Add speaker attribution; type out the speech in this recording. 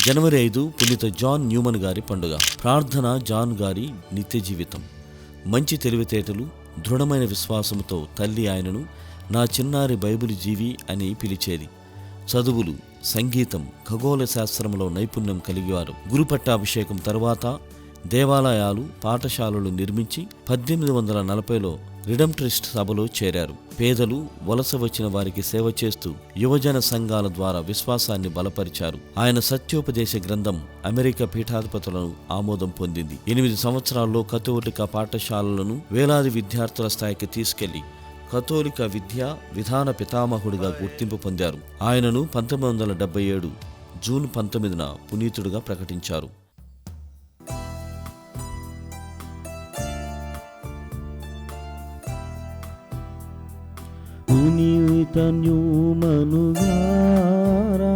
Speaker 1: జనవరి 5 పునీత John Neumann గారి పండుగ. ప్రార్థన. జాన్ గారి నిత్య జీవితం. మంచి తెలివితేటలు, దృఢమైన విశ్వాసంతో తల్లి ఆయనను నా చిన్నారి బైబిల్ జీవి అని పిలిచేది. చదువులు, సంగీతం, ఖగోళ శాస్త్రంలో నైపుణ్యం కలిగేవారు. గురుపట్టాభిషేకం తర్వాత దేవాలయాలు, పాఠశాలలు నిర్మించి 1840లో రిడెంప్టరిస్ట్ సభలో చేరారు. పేదలు, వలస వచ్చిన వారికి సేవ చేస్తూ యువజన సంఘాల ద్వారా విశ్వాసాన్ని బలపరిచారు. ఆయన సత్యోపదేశ గ్రంథం అమెరికా పీఠాధిపతులను ఆమోదం పొందింది. 8 సంవత్సరాల్లో కథోలిక పాఠశాలలను వేలాది విద్యార్థుల స్థాయికి తీసుకెళ్లి కథోలిక విద్యా విధాన పితామహుడిగా గుర్తింపు పొందారు. ఆయనను 1977 జూన్ 19న పునీతుడిగా ప్రకటించారు.
Speaker 2: పునీత న్యూమను గారా